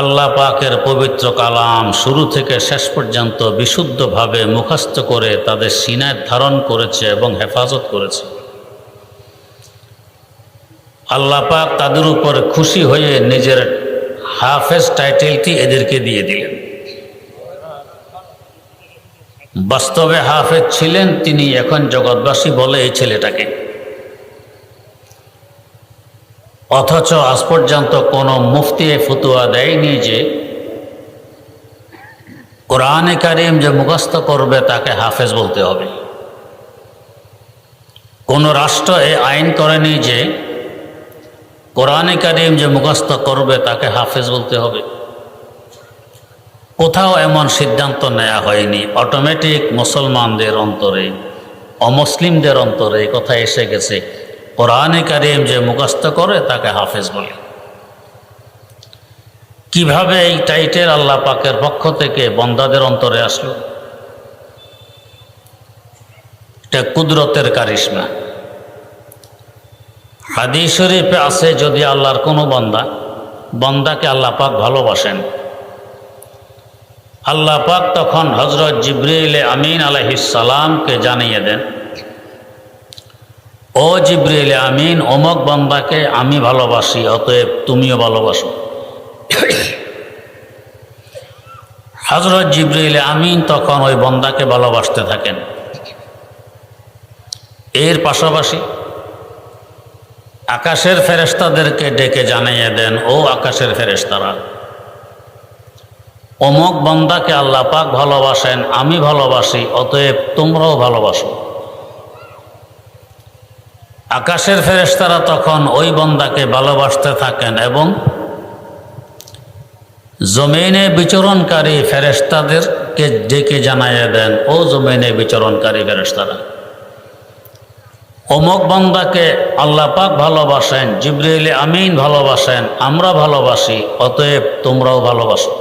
আল্লাহ পাকের পবিত্র কালাম শুরু থেকে শেষ পর্যন্ত বিশুদ্ধভাবে মুখস্থ করে তাদের সিনায় ধারণ করেছে এবং হেফাজত করেছে। আল্লাহ পাক তাদের উপর খুশি হয়ে নিজের হাফেজ টাইটেলটি এদেরকে দিয়ে দিলেন। বাস্তবে হাফেজ ছিলেন তিনি, এখন জগৎবাসী বলে এই ছেলেটাকে। অথচ আজ পর্যন্ত কোনো মুফতি ফতুয়া দেয়নি যে কোরআনে কারিম যে মুখস্থ করবে তাকে হাফেজ বলতে হবে। কোন রাষ্ট্র এ আইন করেনি যে কোরআনে কারিম যে মুখস্থ করবে তাকে হাফেজ বলতে হবে। কোথাও এমন সিদ্ধান্ত নেওয়া হয়নি। অটোমেটিক মুসলমানদের অন্তরে, অমুসলিমদের অন্তরে এই কথা এসে গেছে, কোরআনে কারিম যে মুখস্থ করে তাকে হাফেজ বলে। কিভাবে এই টাইটেল আল্লাহ পাকের পক্ষ থেকে বন্দাদের অন্তরে আসলো? এটা কুদরতের কারিশমা। হাদিস শরীফে আছে, যদি আল্লাহর কোনো বান্দাকে আল্লাহ পাক ভালোবাসেন, আল্লাহ পাক তখন হযরত জিবরিল আমিন আলাইহিস সালামকে জানিয়ে দেন, ও জিবরিল আমিন, অমুক বান্দাকে আমি ভালোবাসি, অতএব তুমিও ভালোবাসো। হযরত জিবরিল আমিন তখন ওই বান্দাকে ভালোবাসতে থাকেন। এর পাশাপাশি আকাশের ফেরেশতাদেরকে ডেকে জানিয়ে দেন, ও আকাশের ফেরেশতারা, অমুক বান্দাকে আল্লাহ পাক ভালোবাসেন, আমি ভালোবাসি, অতএব তোমরাও ভালোবাসো। আকাশের ফেরেশতারা তখন ওই বান্দাকে ভালোবাসতে থাকেন এবং জমিনে বিচরণকারী ফেরেশতাদেরকে ডেকে জানিয়ে দেন, ও জমিনে বিচরণকারী ফেরেশতারা, অমুক বান্দাকে আল্লাহ পাক ভালোবাসেন, জিবরিল আমিন ভালোবাসেন, আমরা ভালোবাসি, অতএব তোমরাও ভালোবাসো।